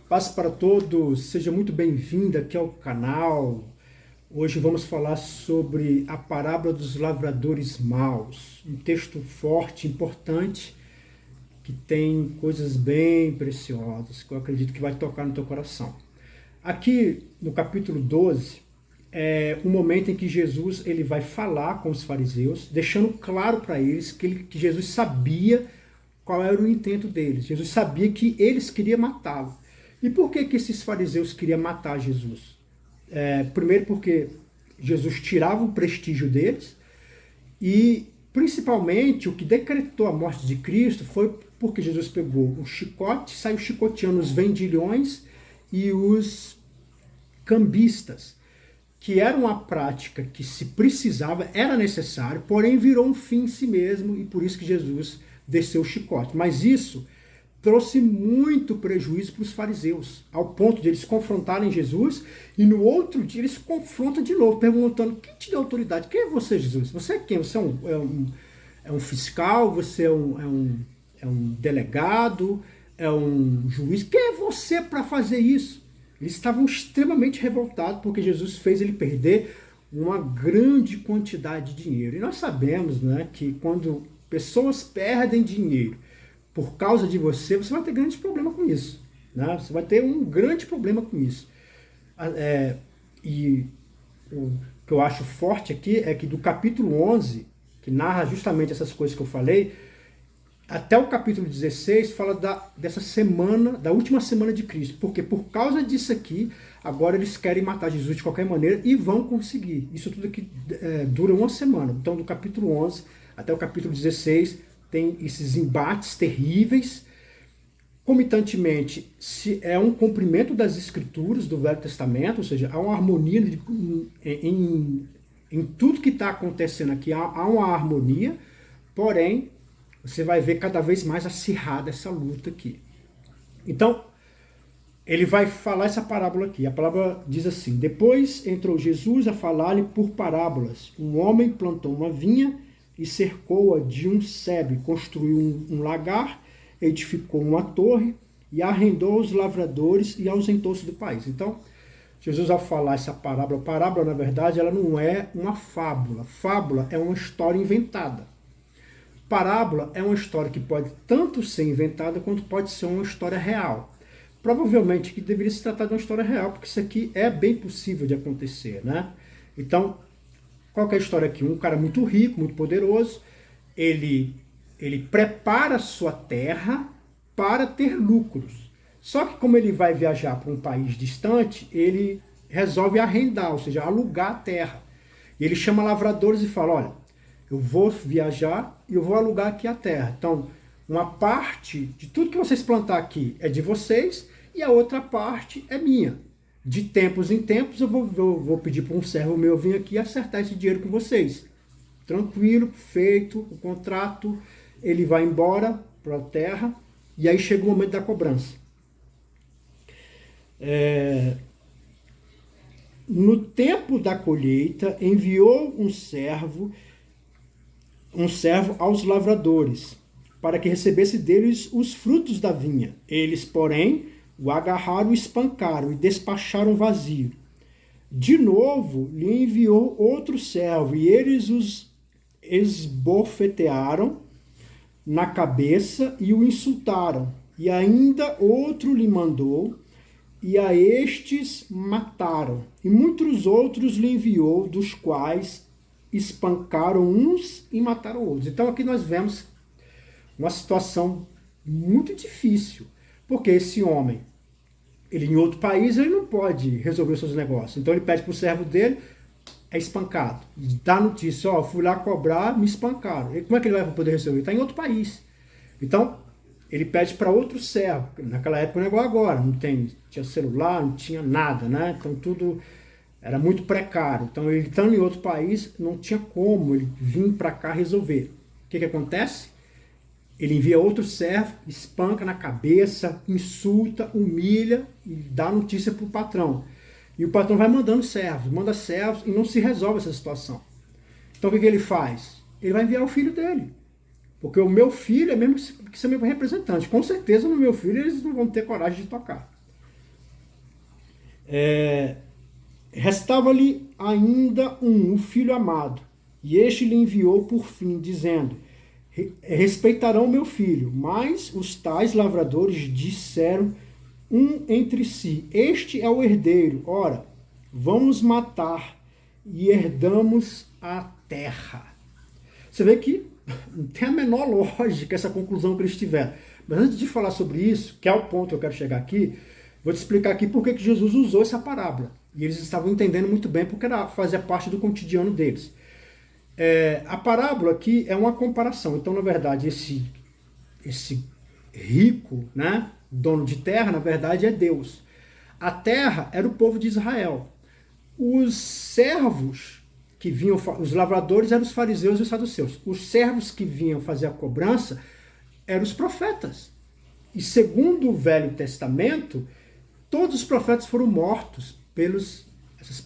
Paz para todos, seja muito bem-vindo aqui ao canal. Hoje vamos falar sobre a parábola dos lavradores maus, um texto forte, importante, que tem coisas bem preciosas, que eu acredito que vai tocar no teu coração. Aqui no capítulo 12, é o momento em que Jesus ele vai falar com os fariseus, deixando claro para eles que Jesus sabia qual era o intento deles. Jesus sabia que eles queriam matá-lo. E por que esses fariseus queriam matar Jesus? Primeiro porque Jesus tirava o prestígio deles e principalmente o que decretou a morte de Cristo foi porque Jesus pegou um chicote, saiu chicoteando os vendilhões e os cambistas, que era uma prática que se precisava, era necessário, porém virou um fim em si mesmo e por isso que Jesus desceu o chicote. Mas isso trouxe muito prejuízo para os fariseus, ao ponto de eles confrontarem Jesus e no outro dia eles confrontam de novo, perguntando: quem te deu autoridade? Quem é você, Jesus? Você é quem? Você é um fiscal? Você é um delegado? É um juiz? Quem é você para fazer isso? Eles estavam extremamente revoltados porque Jesus fez ele perder uma grande quantidade de dinheiro. E nós sabemos, né, que quando pessoas perdem dinheiro por causa de você, você vai ter grande problema com isso. Né? Você vai ter um grande problema com isso. E o que eu acho forte aqui é que do capítulo 11, que narra justamente essas coisas que eu falei, até o capítulo 16 fala dessa semana, da última semana de Cristo. Porque por causa disso aqui, agora eles querem matar Jesus de qualquer maneira e vão conseguir. Isso tudo aqui dura uma semana. Então do capítulo 11 até o capítulo 16 tem esses embates terríveis. Comitantemente, se é um cumprimento das escrituras do Velho Testamento, ou seja, há uma harmonia em tudo que está acontecendo aqui, há uma harmonia, porém, você vai ver cada vez mais acirrada essa luta aqui. Então, ele vai falar essa parábola aqui. A parábola diz assim: depois entrou Jesus a falar-lhe por parábolas. Um homem plantou uma vinha e cercou-a de um sebe, construiu um lagar, edificou uma torre e arrendou aos lavradores e ausentou-se do país. Então, Jesus, ao falar essa parábola, na verdade, ela não é uma fábula. Fábula é uma história inventada. Parábola é uma história que pode tanto ser inventada quanto pode ser uma história real. Provavelmente que deveria se tratar de uma história real, porque isso aqui é bem possível de acontecer, né? Então, qual que é a história aqui? Um cara muito rico, muito poderoso, ele prepara a sua terra para ter lucros. Só que como ele vai viajar para um país distante, ele resolve arrendar, ou seja, alugar a terra. E ele chama lavradores e fala: olha, eu vou viajar e eu vou alugar aqui a terra. Então, uma parte de tudo que vocês plantar aqui é de vocês e a outra parte é minha. De tempos em tempos eu vou pedir para um servo meu vir aqui acertar esse dinheiro com vocês. Tranquilo, feito o contrato, ele vai embora para a terra e aí chega o momento da cobrança. No tempo da colheita, enviou um servo aos lavradores, para que recebesse deles os frutos da vinha. Eles, porém, o agarraram, espancaram e despacharam vazio. De novo, lhe enviou outro servo, e eles os esbofetearam na cabeça e o insultaram. E ainda outro lhe mandou, e a estes mataram. E muitos outros lhe enviou, dos quais espancaram uns e mataram outros. Então aqui nós vemos uma situação muito difícil, porque esse homem, ele em outro país, ele não pode resolver os seus negócios. Então ele pede para o servo dele, é espancado. Dá notícia: ó, fui lá cobrar, me espancaram. E como é que ele vai poder resolver? Ele está em outro país. Então ele pede para outro servo. Naquela época não é igual agora, não tinha celular, não tinha nada, né? Então tudo era muito precário. Então ele estando em outro país, não tinha como ele vir para cá resolver. O que acontece? Ele envia outro servo, espanca na cabeça, insulta, humilha e dá notícia para o patrão. E o patrão vai mandando servos, manda servos e não se resolve essa situação. Então o que ele faz? Ele vai enviar o filho dele. Porque o meu filho é mesmo que ser meu representante. Com certeza no meu filho eles não vão ter coragem de tocar. Restava-lhe ainda o filho amado, e este lhe enviou por fim, dizendo: respeitarão meu filho. Mas os tais lavradores disseram um entre si: este é o herdeiro, ora, vamos matar e herdamos a terra. Você vê que não tem a menor lógica essa conclusão que eles tiveram. Mas antes de falar sobre isso, que é o ponto que eu quero chegar aqui, vou te explicar aqui por que Jesus usou essa parábola. E eles estavam entendendo muito bem porque fazia parte do cotidiano deles. A parábola aqui é uma comparação. Então, na verdade, esse rico, né, dono de terra, na verdade, é Deus. A terra era o povo de Israel. Os servos que vinham, os lavradores eram os fariseus e os saduceus. Os servos que vinham fazer a cobrança eram os profetas. E segundo o Velho Testamento, todos os profetas foram mortos pelos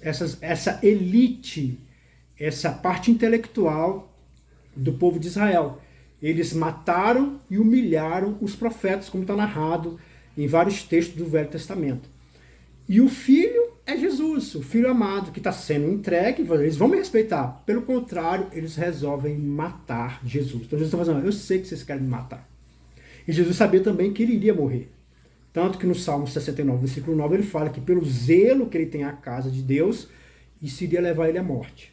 essa elite, essa parte intelectual do povo de Israel. Eles mataram e humilharam os profetas, como está narrado em vários textos do Velho Testamento. E o filho é Jesus, o filho amado, que está sendo entregue. Eles vão me respeitar. Pelo contrário, eles resolvem matar Jesus. Então Jesus está fazendo: eu sei que vocês querem me matar. E Jesus sabia também que ele iria morrer. Tanto que no Salmo 69, versículo 9, ele fala que pelo zelo que ele tem à casa de Deus, isso iria levar ele à morte.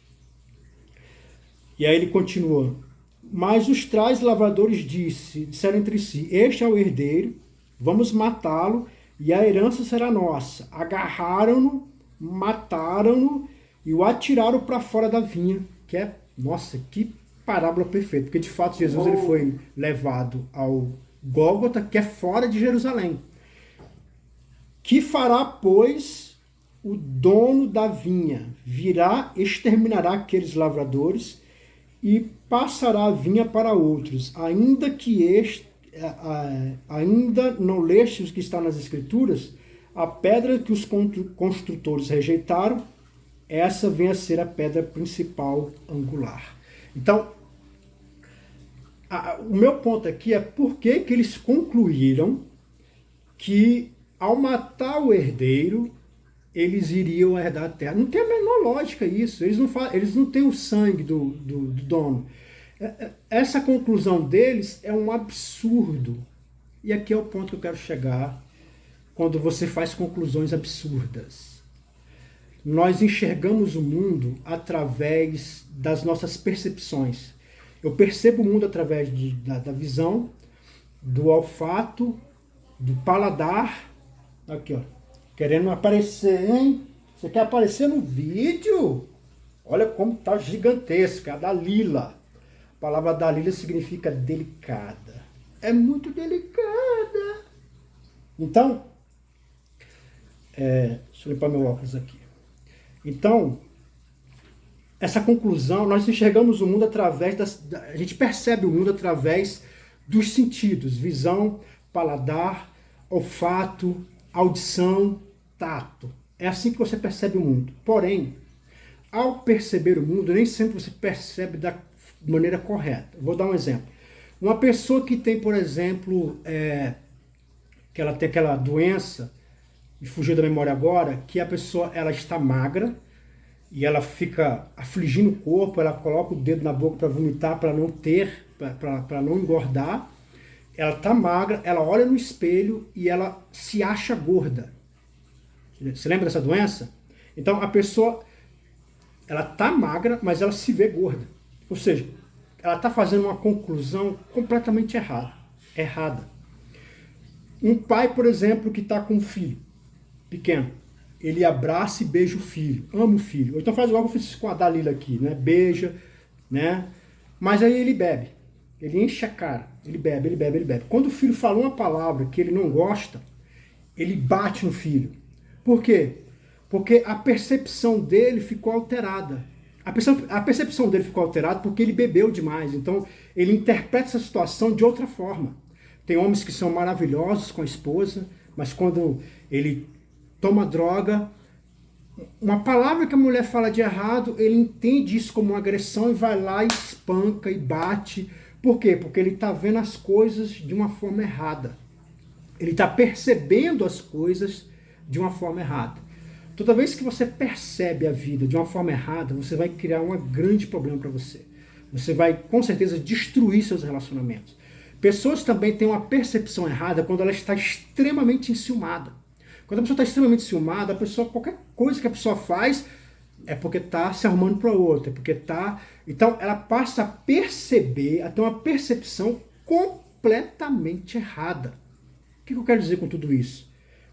E aí ele continua: mas os tais lavradores disseram entre si: este é o herdeiro, vamos matá-lo e a herança será nossa. Agarraram-no, mataram-no e o atiraram para fora da vinha. Que é, nossa, que parábola perfeita, porque de fato Jesus ele foi levado ao Gólgota, que é fora de Jerusalém. Que fará, pois, o dono da vinha? Virá, exterminará aqueles lavradores e passará a vinha para outros, ainda não lestes o que está nas Escrituras, a pedra que os construtores rejeitaram, essa vem a ser a pedra principal angular. Então, o meu ponto aqui é por que eles concluíram que ao matar o herdeiro, eles iriam herdar a terra. Não tem a menor lógica isso. Eles não têm o sangue do dono. Essa conclusão deles é um absurdo. E aqui é o ponto que eu quero chegar quando você faz conclusões absurdas. Nós enxergamos o mundo através das nossas percepções. Eu percebo o mundo através da visão, do olfato, do paladar. Aqui, ó. Querendo aparecer, hein? Você quer aparecer no vídeo? Olha como tá gigantesca, a Dalila. A palavra Dalila significa delicada. É muito delicada. Então, deixa eu limpar meu óculos aqui. Então, essa conclusão, nós enxergamos o mundo através a gente percebe o mundo através dos sentidos: visão, paladar, olfato, audição, tato. É assim que você percebe o mundo. Porém, ao perceber o mundo, nem sempre você percebe da maneira correta. Vou dar um exemplo. Uma pessoa que tem, por exemplo, que ela tem aquela doença, me fugiu da memória agora, que a pessoa ela está magra e ela fica afligindo o corpo, ela coloca o dedo na boca para vomitar, para não ter, para não engordar. Ela está magra, ela olha no espelho e ela se acha gorda. Você lembra dessa doença? Então a pessoa, ela está magra, mas ela se vê gorda. Ou seja, ela está fazendo uma conclusão completamente errada. Um pai, por exemplo, que está com um filho pequeno, ele abraça e beija o filho, ama o filho. Ou então faz igual que eu fiz com a Dalila aqui, né? Beija, né? Mas aí ele bebe. Ele enche a cara, ele bebe, ele bebe, ele bebe. Quando o filho fala uma palavra que ele não gosta, ele bate no filho. Por quê? Porque a percepção dele ficou alterada. A percepção dele ficou alterada porque ele bebeu demais. Então, ele interpreta essa situação de outra forma. Tem homens que são maravilhosos com a esposa, mas quando ele toma droga, uma palavra que a mulher fala de errado, ele entende isso como uma agressão e vai lá e espanca e bate. Por quê? Porque ele está vendo as coisas de uma forma errada. Ele está percebendo as coisas de uma forma errada. Toda vez que você percebe a vida de uma forma errada, você vai criar um grande problema para você. Você vai, com certeza, destruir seus relacionamentos. Pessoas também têm uma percepção errada quando ela está extremamente enciumada. Quando a pessoa está extremamente enciumada, a pessoa, qualquer coisa que a pessoa faz é porque está se arrumando para outra, é porque está... Então, ela passa a perceber, a ter uma percepção completamente errada. O que eu quero dizer com tudo isso?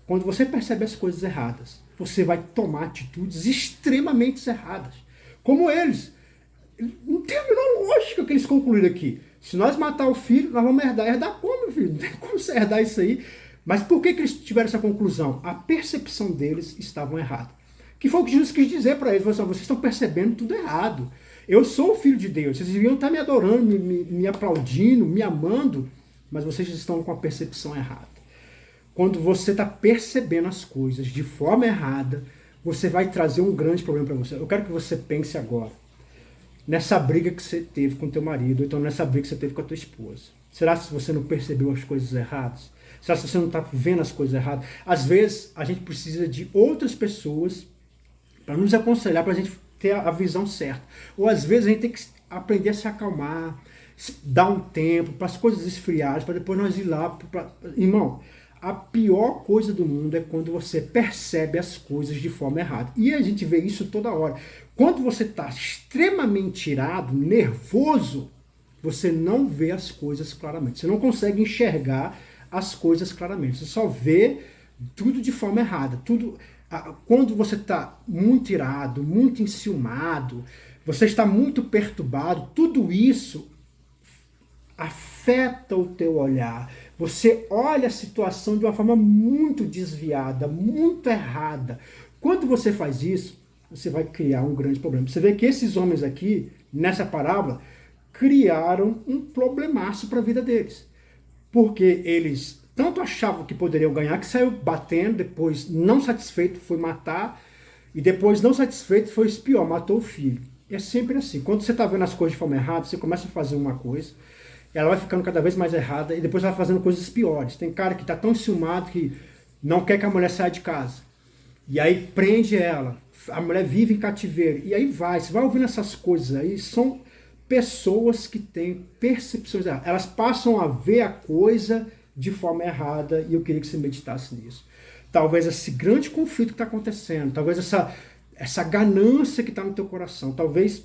Quando você percebe as coisas erradas, você vai tomar atitudes extremamente erradas. Como eles. Não tem a menor lógica que eles concluíram aqui. Se nós matar o filho, nós vamos herdar. Herdar como, meu filho? Não tem como você herdar isso aí. Mas por que eles tiveram essa conclusão? A percepção deles estava errada. Que foi o que Jesus quis dizer para eles. Vocês estão percebendo tudo errado. Eu sou o filho de Deus. Vocês deviam estar me adorando, me aplaudindo, me amando, mas vocês estão com a percepção errada. Quando você está percebendo as coisas de forma errada, você vai trazer um grande problema para você. Eu quero que você pense agora nessa briga que você teve com teu marido, ou então nessa briga que você teve com a tua esposa. Será que você não percebeu as coisas erradas? Será que você não está vendo as coisas erradas? Às vezes, a gente precisa de outras pessoas para nos aconselhar, para a gente ter a visão certa. Ou às vezes a gente tem que aprender a se acalmar, dar um tempo para as coisas esfriarem, para depois nós ir lá. Irmão, a pior coisa do mundo é quando você percebe as coisas de forma errada. E a gente vê isso toda hora. Quando você está extremamente irado, nervoso, você não vê as coisas claramente. Você não consegue enxergar as coisas claramente. Você só vê tudo de forma errada. Quando você está muito irado, muito enciumado, você está muito perturbado, tudo isso afeta o teu olhar. Você olha a situação de uma forma muito desviada, muito errada. Quando você faz isso, você vai criar um grande problema. Você vê que esses homens aqui, nessa parábola, criaram um problemaço para a vida deles. Porque eles tanto achavam que poderiam ganhar, que saiu batendo, depois não satisfeito foi matar, e depois não satisfeito foi pior, matou o filho. É sempre assim. Quando você está vendo as coisas de forma errada, você começa a fazer uma coisa, ela vai ficando cada vez mais errada e depois vai fazendo coisas piores. Tem cara que está tão enciumado que não quer que a mulher saia de casa. E aí prende ela. A mulher vive em cativeiro. E aí vai. Você vai ouvindo essas coisas aí. São pessoas que têm percepções erradas. Elas passam a ver a coisa de forma errada. E eu queria que você meditasse nisso. Talvez esse grande conflito que está acontecendo. Talvez essa ganância que está no teu coração. Talvez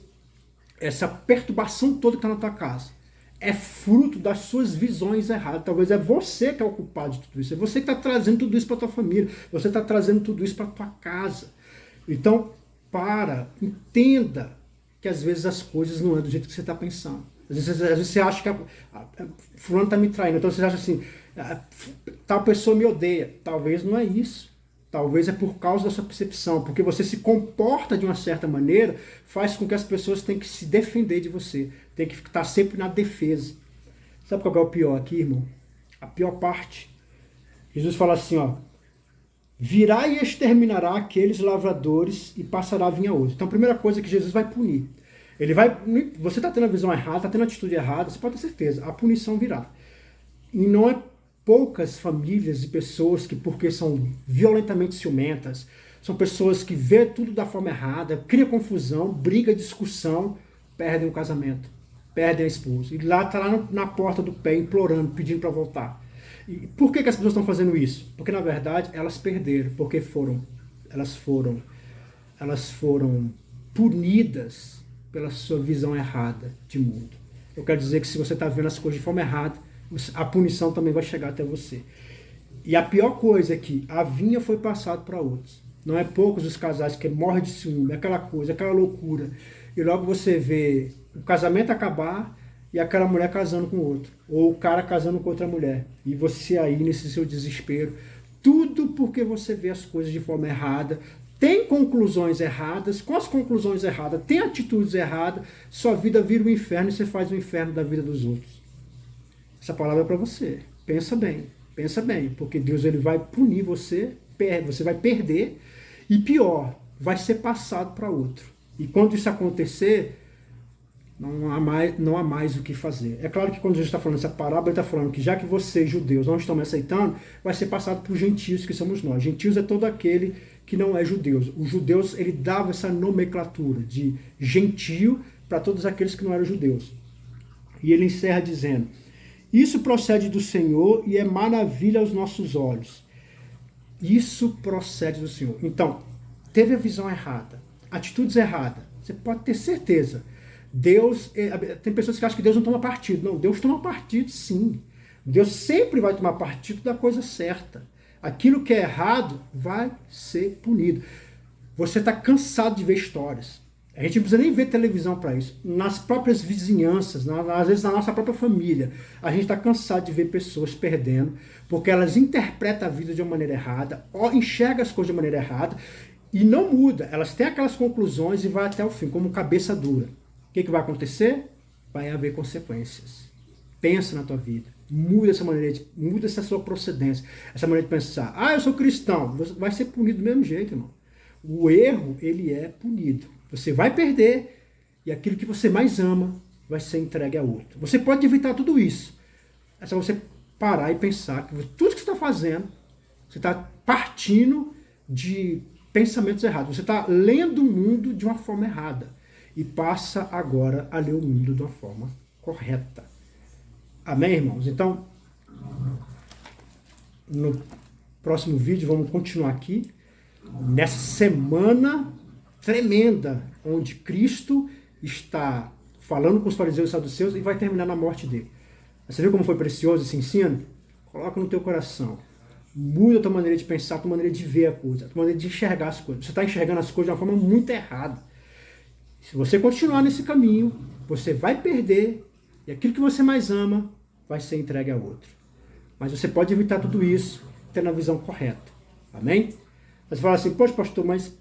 essa perturbação toda que está na tua casa. É fruto das suas visões erradas. Talvez é você que é o culpado de tudo isso. É você que está trazendo tudo isso para a tua família. Você está trazendo tudo isso para a tua casa. Então, entenda que às vezes as coisas não é do jeito que você está pensando. Às vezes você acha que fulano está me traindo. Então você acha assim, tal pessoa me odeia. Talvez não é isso. Talvez é por causa da sua percepção. Porque você se comporta de uma certa maneira, faz com que as pessoas tenham que se defender de você. Tem que estar sempre na defesa. Sabe qual é o pior aqui, irmão? A pior parte. Jesus fala assim, ó. Virá e exterminará aqueles lavradores e passará a vinha outro. Então a primeira coisa é que Jesus vai punir. Ele vai. Você está tendo a visão errada, está tendo a atitude errada, você pode ter certeza, a punição virá. E não é poucas famílias e pessoas que, porque são violentamente ciumentas, são pessoas que vê tudo da forma errada, cria confusão, briga, discussão, perdem o casamento, perdem a esposa. E lá está lá na porta do pé, implorando, pedindo para voltar. E por que as pessoas estão fazendo isso? Porque na verdade elas perderam, porque elas foram punidas pela sua visão errada de mundo. Eu quero dizer que se você está vendo as coisas de forma errada, a punição também vai chegar até você. E a pior coisa é que a vinha foi passada para outros. Não é poucos os casais que morrem de ciúme, aquela coisa, aquela loucura. E logo você vê o casamento acabar e aquela mulher casando com outro. Ou o cara casando com outra mulher. E você aí nesse seu desespero. Tudo porque você vê as coisas de forma errada. Tem conclusões erradas. Com as conclusões erradas, tem atitudes erradas. Sua vida vira um inferno e você faz o inferno da vida dos outros. Essa palavra é para você. Pensa bem, porque Deus ele vai punir você vai perder, e pior, vai ser passado para outro. E quando isso acontecer, não há mais o que fazer. É claro que quando Jesus está falando essa parábola, ele está falando que já que vocês, judeus, não estão me aceitando, vai ser passado para os gentios, que somos nós. Gentios é todo aquele que não é judeus. Os judeus, ele dava essa nomenclatura de gentio para todos aqueles que não eram judeus. E ele encerra dizendo: isso procede do Senhor e é maravilha aos nossos olhos. Isso procede do Senhor. Então, teve a visão errada, atitudes erradas. Você pode ter certeza. Deus, tem pessoas que acham que Deus não toma partido. Não, Deus toma partido sim. Deus sempre vai tomar partido da coisa certa. Aquilo que é errado vai ser punido. Você está cansado de ver histórias. A gente não precisa nem ver televisão para isso. Nas próprias vizinhanças, às vezes na nossa própria família, a gente está cansado de ver pessoas perdendo, porque elas interpretam a vida de uma maneira errada, ou enxergam as coisas de maneira errada, e não muda. Elas têm aquelas conclusões e vai até o fim, como cabeça dura. O que vai acontecer? Vai haver consequências. Pensa na tua vida. Muda essa maneira, muda essa sua procedência, essa maneira de pensar. Ah, eu sou cristão. Você vai ser punido do mesmo jeito, irmão. O erro, ele é punido. Você vai perder e aquilo que você mais ama vai ser entregue a outro. Você pode evitar tudo isso. É só você parar e pensar que tudo que você está fazendo, você está partindo de pensamentos errados. Você está lendo o mundo de uma forma errada e passa agora a ler o mundo de uma forma correta. Amém, irmãos? Então, no próximo vídeo vamos continuar aqui, nessa semana tremenda, onde Cristo está falando com os fariseus e saduceus e vai terminar na morte dele. Você viu como foi precioso esse ensino? Coloca no teu coração. Muda a tua maneira de pensar, a tua maneira de ver a coisa, a tua maneira de enxergar as coisas. Você está enxergando as coisas de uma forma muito errada. Se você continuar nesse caminho, você vai perder e aquilo que você mais ama vai ser entregue a outro. Mas você pode evitar tudo isso tendo a visão correta. Amém? Você fala assim, poxa pastor, mas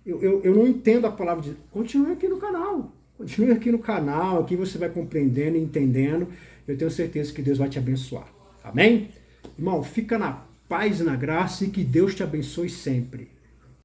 eu não entendo a palavra de Deus. Continue aqui no canal. Continue aqui no canal, aqui você vai compreendendo e entendendo. Eu tenho certeza que Deus vai te abençoar. Amém? Irmão, fica na paz e na graça e que Deus te abençoe sempre.